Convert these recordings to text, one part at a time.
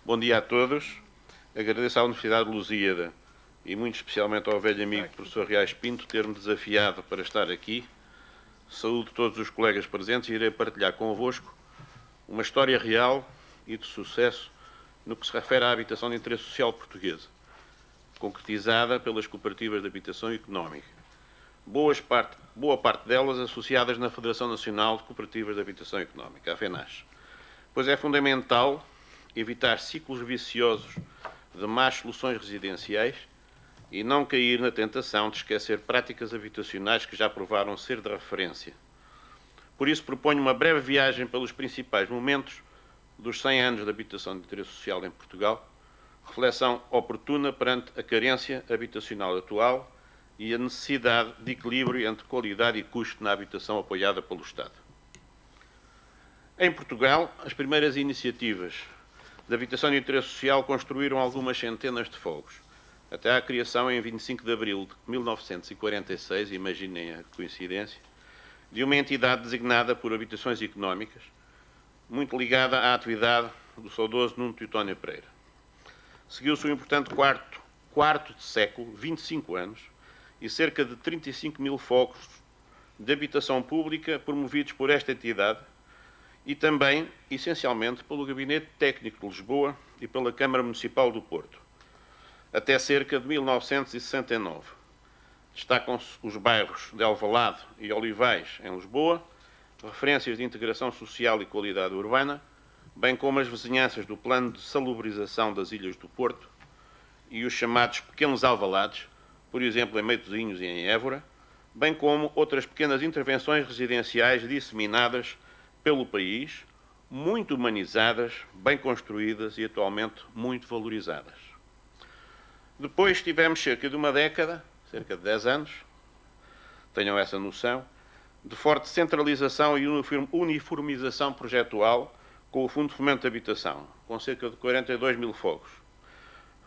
Bom dia a todos. Agradeço à Universidade de Lusíada e muito especialmente ao velho amigo professor Reais Pinto ter-me desafiado para estar aqui. Saúdo todos os colegas presentes e irei partilhar convosco uma história real e de sucesso no que se refere à habitação de interesse social portuguesa, concretizada pelas cooperativas de habitação económica. Boa parte delas associadas na Federação Nacional de Cooperativas de Habitação Económica, a FENAS. Pois é fundamental evitar ciclos viciosos de más soluções residenciais e não cair na tentação de esquecer práticas habitacionais que já provaram ser de referência. Por isso proponho uma breve viagem pelos principais momentos dos 100 anos de habitação de interesse social em Portugal, reflexão oportuna perante a carência habitacional atual e a necessidade de equilíbrio entre qualidade e custo na habitação apoiada pelo Estado. Em Portugal, as primeiras iniciativas de habitação de interesse social construíram algumas centenas de fogos, até à criação em 25 de abril de 1946, imaginem a coincidência, de uma entidade designada por Habitações Económicas, muito ligada à atividade do saudoso Nuno Teutónio Pereira. Seguiu-se um importante quarto de século, 25 anos, e cerca de 35 mil fogos de habitação pública promovidos por esta entidade e também, essencialmente, pelo Gabinete Técnico de Lisboa e pela Câmara Municipal do Porto, até cerca de 1969. Destacam-se os bairros de Alvalade e Olivais, em Lisboa, referências de integração social e qualidade urbana, bem como as vizinhanças do Plano de Salubrização das Ilhas do Porto e os chamados Pequenos Alvalades, por exemplo, em Matosinhos e em Évora, bem como outras pequenas intervenções residenciais disseminadas pelo país, muito humanizadas, bem construídas e atualmente muito valorizadas. Depois tivemos cerca de uma década, cerca de 10 anos, tenham essa noção, de forte centralização e uniformização projetual com o Fundo de Fomento de Habitação, com cerca de 42 mil fogos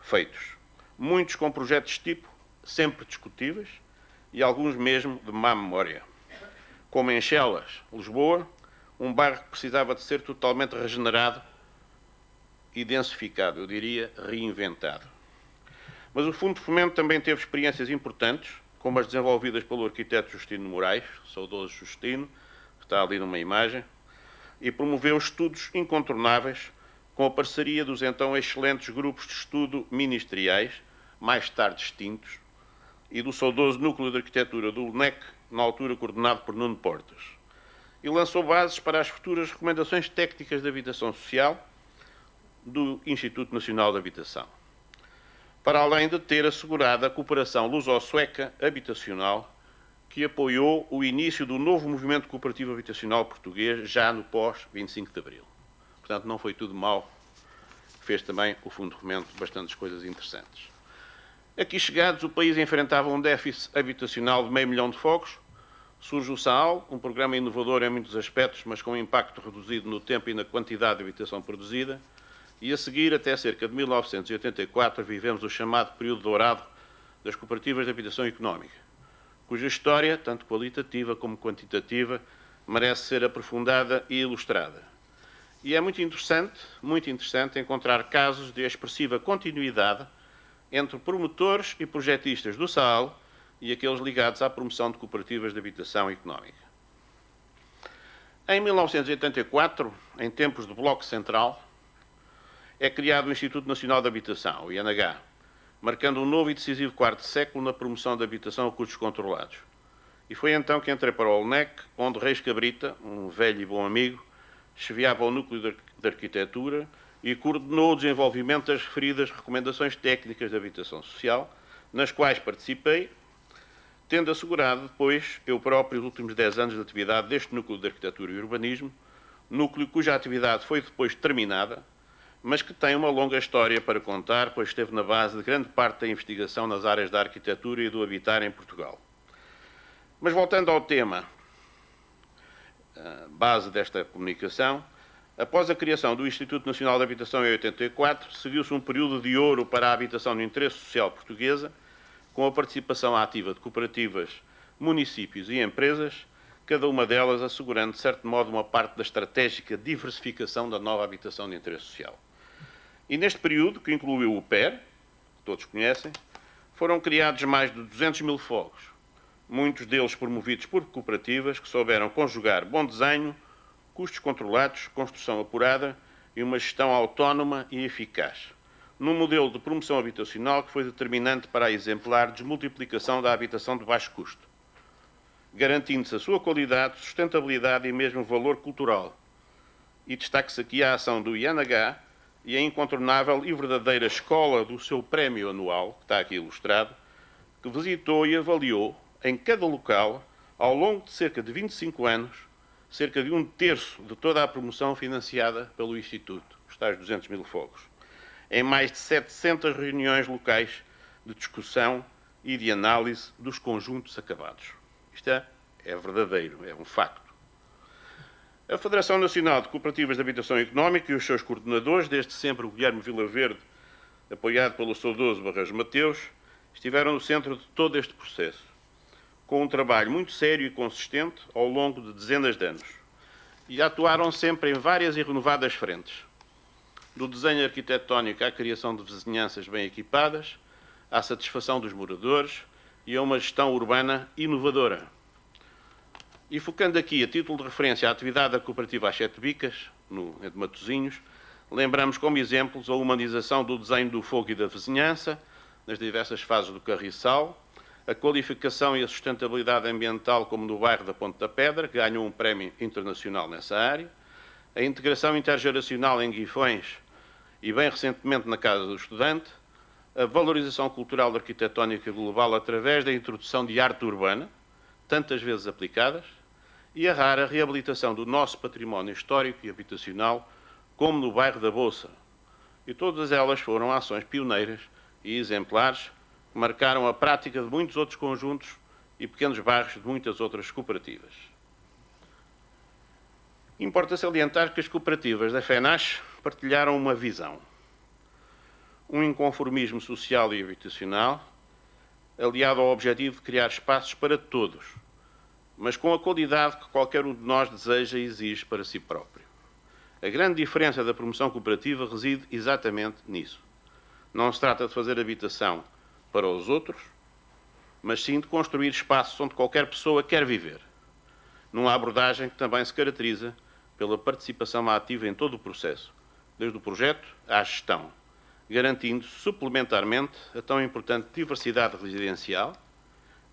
feitos. Muitos com projetos tipo, sempre discutíveis, e alguns mesmo de má memória. Como em Chelas, Lisboa, um bairro que precisava de ser totalmente regenerado e densificado, eu diria reinventado. Mas o Fundo de Fomento também teve experiências importantes, como as desenvolvidas pelo arquiteto Justino Moraes, saudoso Justino, que está ali numa imagem, e promoveu estudos incontornáveis com a parceria dos então excelentes grupos de estudo ministeriais, mais tarde extintos, e do saudoso Núcleo de Arquitetura do LNEC, na altura coordenado por Nuno Portas. E lançou bases para as futuras recomendações técnicas de habitação social do Instituto Nacional de Habitação, para além de ter assegurado a cooperação luso-sueca habitacional que apoiou o início do novo movimento cooperativo habitacional português já no pós-25 de Abril. Portanto, não foi tudo mau, fez também o Fundo de Fomento bastantes coisas interessantes. Aqui chegados, o país enfrentava um déficit habitacional de 500 mil de fogos. Surge o SAAL, um programa inovador em muitos aspectos, mas com impacto reduzido no tempo e na quantidade de habitação produzida. E a seguir, até cerca de 1984, vivemos o chamado período dourado das cooperativas de habitação económica, cuja história, tanto qualitativa como quantitativa, merece ser aprofundada e ilustrada. E é muito interessante encontrar casos de expressiva continuidade entre promotores e projetistas do SAAL e aqueles ligados à promoção de cooperativas de habitação económica. Em 1984, em tempos do Bloco Central, é criado o Instituto Nacional de Habitação, o INH, marcando um novo e decisivo quarto século na promoção da habitação a custos controlados. E foi então que entrei para o LNEC, onde Reis Cabrita, um velho e bom amigo, chefiava o núcleo de arquitetura e coordenou o desenvolvimento das referidas recomendações técnicas de habitação social, nas quais participei, tendo assegurado depois, eu próprio, os últimos 10 anos de atividade deste núcleo de arquitetura e urbanismo, núcleo cuja atividade foi depois terminada, mas que tem uma longa história para contar, pois esteve na base de grande parte da investigação nas áreas da arquitetura e do habitar em Portugal. Mas voltando ao tema, base desta comunicação, após a criação do Instituto Nacional de Habitação em 84, seguiu-se um período de ouro para a habitação de interesse social portuguesa, com a participação ativa de cooperativas, municípios e empresas, cada uma delas assegurando, de certo modo, uma parte da estratégica diversificação da nova habitação de interesse social. E neste período, que incluiu o PER, que todos conhecem, foram criados mais de 200 mil fogos, muitos deles promovidos por cooperativas que souberam conjugar bom desenho, custos controlados, construção apurada e uma gestão autónoma e eficaz, num modelo de promoção habitacional que foi determinante para a exemplar desmultiplicação da habitação de baixo custo, garantindo-se a sua qualidade, sustentabilidade e mesmo valor cultural. E destaque-se aqui a ação do INH e a incontornável e verdadeira escola do seu prémio anual, que está aqui ilustrado, que visitou e avaliou em cada local, ao longo de cerca de 25 anos, cerca de 1/3 de toda a promoção financiada pelo Instituto, os tais 200 mil fogos, em mais de 700 reuniões locais de discussão e de análise dos conjuntos acabados. Isto é verdadeiro, é um facto. A Federação Nacional de Cooperativas de Habitação Económica e os seus coordenadores, desde sempre o Guilherme Vilaverde, apoiado pelo saudoso Barreiros Mateus, estiveram no centro de todo este processo, com um trabalho muito sério e consistente ao longo de dezenas de anos. E atuaram sempre em várias e renovadas frentes, do desenho arquitetónico à criação de vizinhanças bem equipadas, à satisfação dos moradores e a uma gestão urbana inovadora. E focando aqui, a título de referência, a atividade da cooperativa Às Sete Bicas, de Matosinhos, lembramos como exemplos a humanização do desenho do fogo e da vizinhança, nas diversas fases do carriçal, a qualificação e a sustentabilidade ambiental, como no bairro da Ponte da Pedra, que ganhou um prémio internacional nessa área, a integração intergeracional em Guifões e, bem recentemente, na Casa do Estudante, a valorização cultural arquitetónica global através da introdução de arte urbana, tantas vezes aplicadas, e a rara reabilitação do nosso património histórico e habitacional, como no bairro da Bolsa. E todas elas foram ações pioneiras e exemplares que marcaram a prática de muitos outros conjuntos e pequenos bairros de muitas outras cooperativas. Importa salientar que as cooperativas da FENACH partilharam uma visão, um inconformismo social e habitacional, aliado ao objetivo de criar espaços para todos, mas com a qualidade que qualquer um de nós deseja e exige para si próprio. A grande diferença da promoção cooperativa reside exatamente nisso. Não se trata de fazer habitação para os outros, mas sim de construir espaços onde qualquer pessoa quer viver, numa abordagem que também se caracteriza pela participação ativa em todo o processo, desde o projeto à gestão, garantindo suplementarmente a tão importante diversidade residencial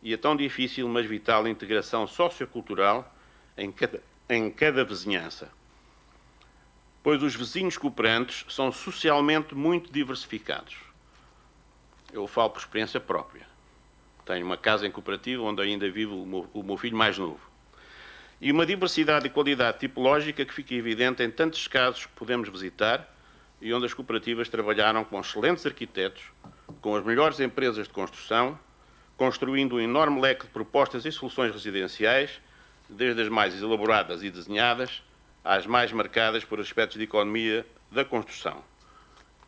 e a tão difícil, mas vital integração sociocultural em cada vizinhança. Pois os vizinhos cooperantes são socialmente muito diversificados. Eu falo por experiência própria. Tenho uma casa em cooperativa onde ainda vive o meu filho mais novo. E uma diversidade e qualidade tipológica que fica evidente em tantos casos que podemos visitar e onde as cooperativas trabalharam com excelentes arquitetos, com as melhores empresas de construção, construindo um enorme leque de propostas e soluções residenciais, desde as mais elaboradas e desenhadas, às mais marcadas por aspectos de economia da construção.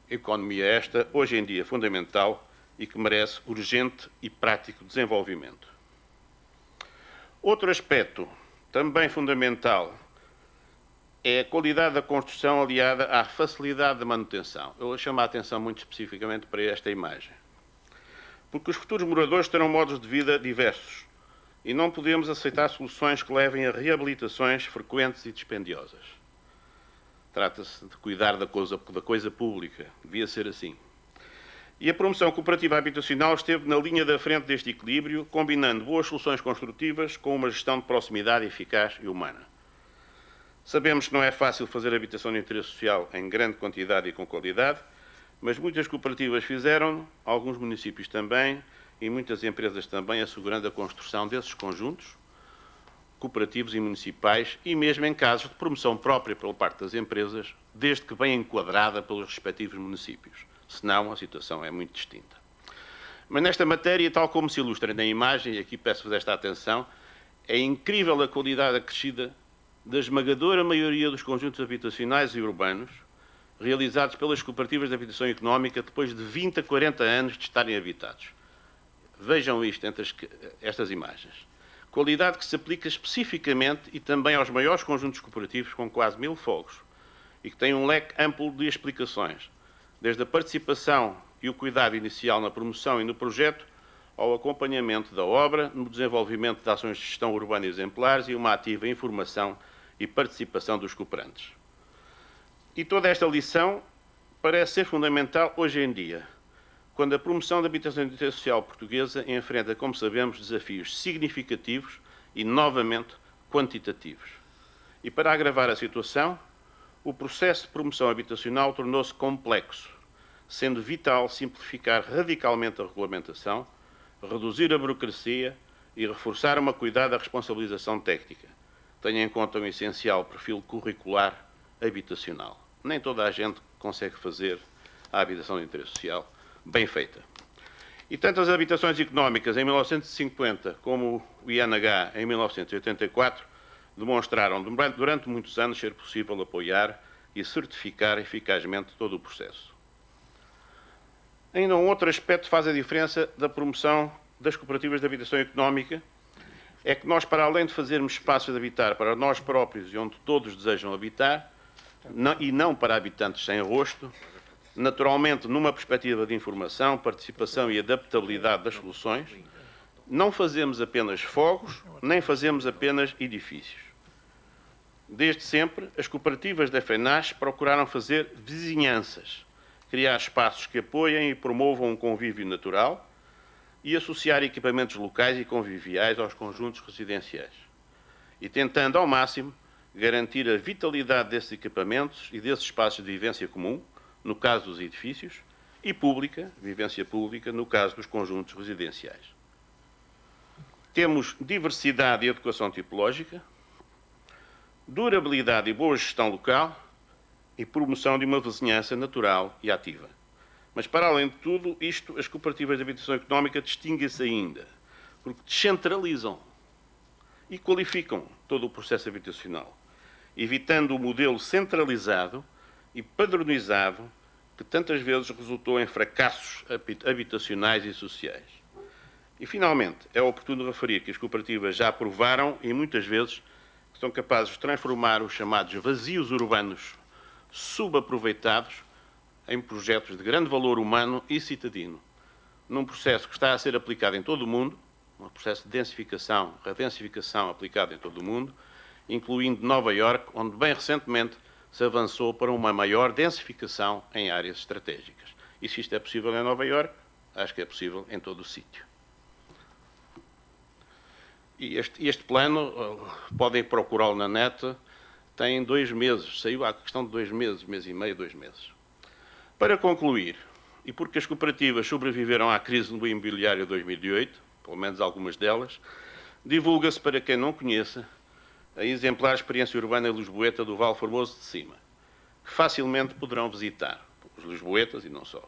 Economia esta, hoje em dia, fundamental e que merece urgente e prático desenvolvimento. Outro aspecto também fundamental é a qualidade da construção aliada à facilidade de manutenção. Eu vou chamar a atenção muito especificamente para esta imagem. Porque os futuros moradores terão modos de vida diversos e não podemos aceitar soluções que levem a reabilitações frequentes e dispendiosas. Trata-se de cuidar da coisa pública, devia ser assim. E a promoção cooperativa habitacional esteve na linha da frente deste equilíbrio, combinando boas soluções construtivas com uma gestão de proximidade eficaz e humana. Sabemos que não é fácil fazer habitação de interesse social em grande quantidade e com qualidade, mas muitas cooperativas fizeram, alguns municípios também, e muitas empresas também, assegurando a construção desses conjuntos cooperativos e municipais, e mesmo em casos de promoção própria pela parte das empresas, desde que bem enquadrada pelos respectivos municípios. Senão, a situação é muito distinta. Mas nesta matéria, tal como se ilustra na imagem, e aqui peço-vos esta atenção, é incrível a qualidade acrescida da esmagadora maioria dos conjuntos habitacionais e urbanos realizados pelas cooperativas de habitação económica depois de 20 a 40 anos de estarem habitados. Vejam isto entre estas imagens. Qualidade que se aplica especificamente e também aos maiores conjuntos cooperativos com quase 1000 fogos e que tem um leque amplo de explicações, desde a participação e o cuidado inicial na promoção e no projeto, ao acompanhamento da obra, no desenvolvimento de ações de gestão urbana exemplares e uma ativa informação e participação dos cooperantes. E toda esta lição parece ser fundamental hoje em dia, quando a promoção da habitação de interesse social portuguesa enfrenta, como sabemos, desafios significativos e, novamente, quantitativos. E para agravar a situação, o processo de promoção habitacional tornou-se complexo, sendo vital simplificar radicalmente a regulamentação, reduzir a burocracia e reforçar uma cuidada responsabilização técnica. Tenha em conta um essencial perfil curricular habitacional. Nem toda a gente consegue fazer a habitação de interesse social bem feita. E tanto as habitações económicas em 1950 como o INH em 1984 demonstraram durante muitos anos ser possível apoiar e certificar eficazmente todo o processo. Ainda um outro aspecto faz a diferença da promoção das cooperativas de habitação económica, é que nós, para além de fazermos espaços de habitar para nós próprios e onde todos desejam habitar, e não para habitantes sem rosto, naturalmente, numa perspectiva de informação, participação e adaptabilidade das soluções, não fazemos apenas fogos, nem fazemos apenas edifícios. Desde sempre, as cooperativas da FENAS procuraram fazer vizinhanças, criar espaços que apoiem e promovam um convívio natural e associar equipamentos locais e conviviais aos conjuntos residenciais. E tentando, ao máximo, garantir a vitalidade desses equipamentos e desses espaços de vivência comum, no caso dos edifícios, e pública, vivência pública, no caso dos conjuntos residenciais. Temos diversidade e adequação tipológica, durabilidade e boa gestão local e promoção de uma vizinhança natural e ativa. Mas, para além de tudo isto, as cooperativas de habitação económica distinguem-se ainda, porque descentralizam e qualificam todo o processo habitacional, evitando o modelo centralizado e padronizado que tantas vezes resultou em fracassos habitacionais e sociais. E, finalmente, é oportuno referir que as cooperativas já provaram e, muitas vezes, que são capazes de transformar os chamados vazios urbanos subaproveitados em projetos de grande valor humano e citadino, num processo que está a ser aplicado em todo o mundo, um processo de densificação, redensificação aplicado em todo o mundo, incluindo Nova Iorque, onde bem recentemente se avançou para uma maior densificação em áreas estratégicas. E se isto é possível em Nova Iorque, acho que é possível em todo o sítio. E este plano, podem procurá-lo na net, tem 2 meses, saiu a questão de 2 meses, mês e meio, 2 meses. Para concluir, e porque as cooperativas sobreviveram à crise no imobiliário de 2008, pelo menos algumas delas, divulga-se, para quem não conheça, a exemplar experiência urbana lisboeta do Val Formoso de Cima, que facilmente poderão visitar, os lisboetas e não só.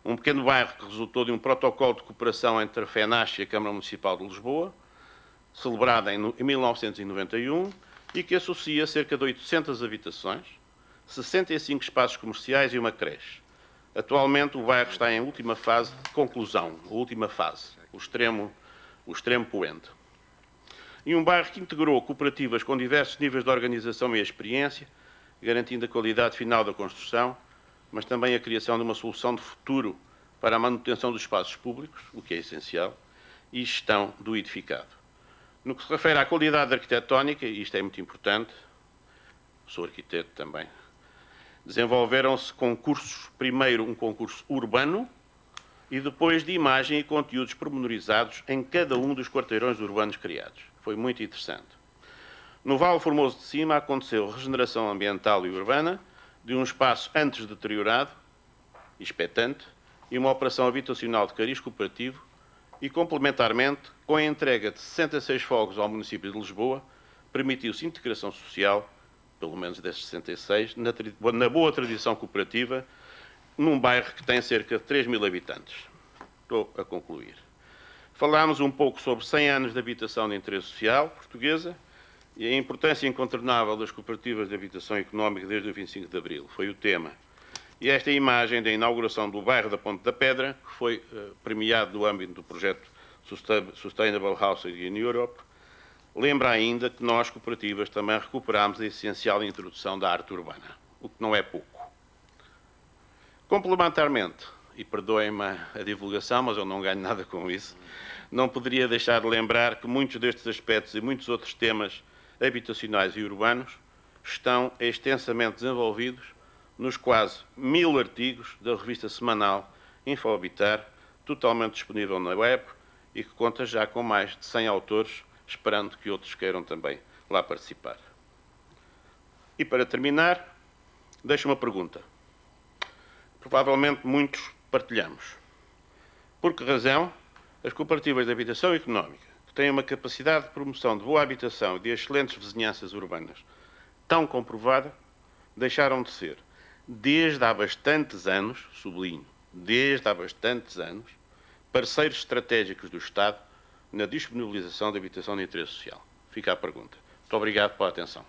Um pequeno bairro que resultou de um protocolo de cooperação entre a FENAS e a Câmara Municipal de Lisboa, celebrada em 1991, e que associa cerca de 800 habitações, 65 espaços comerciais e uma creche. Atualmente o bairro está em última fase de conclusão, a última fase, o extremo poente. E um bairro que integrou cooperativas com diversos níveis de organização e experiência, garantindo a qualidade final da construção, mas também a criação de uma solução de futuro para a manutenção dos espaços públicos, o que é essencial, e gestão do edificado. No que se refere à qualidade arquitetónica, e isto é muito importante, sou arquiteto também, desenvolveram-se concursos, primeiro um concurso urbano e depois de imagem e conteúdos pormenorizados em cada um dos quarteirões urbanos criados. Foi muito interessante. No Val Formoso de Cima aconteceu regeneração ambiental e urbana de um espaço antes deteriorado, expectante, e uma operação habitacional de cariz cooperativo e, complementarmente, com a entrega de 66 fogos ao município de Lisboa, permitiu-se integração social, pelo menos desses 66, na boa tradição cooperativa, num bairro que tem cerca de 3.000 habitantes. Estou a concluir. Falámos um pouco sobre 100 anos de habitação de interesse social portuguesa e a importância incontornável das cooperativas de habitação económica desde o 25 de Abril. Foi o tema. E esta imagem da inauguração do bairro da Ponte da Pedra, que foi premiado no âmbito do projeto Sustainable Housing in Europe, lembra ainda que nós, cooperativas, também recuperámos a essencial introdução da arte urbana, o que não é pouco. Complementarmente, e perdoem-me a divulgação, mas eu não ganho nada com isso, não poderia deixar de lembrar que muitos destes aspectos e muitos outros temas habitacionais e urbanos estão extensamente desenvolvidos nos quase 1000 artigos da revista semanal InfoHabitar, totalmente disponível na web e que conta já com mais de 100 autores, esperando que outros queiram também lá participar. E para terminar, deixo uma pergunta. Provavelmente muitos partilhamos. Por que razão as cooperativas de habitação económica, que têm uma capacidade de promoção de boa habitação e de excelentes vizinhanças urbanas tão comprovada, deixaram de ser, desde há bastantes anos, sublinho, desde há bastantes anos, parceiros estratégicos do Estado na disponibilização de habitação de interesse social? Fica a pergunta. Muito obrigado pela atenção.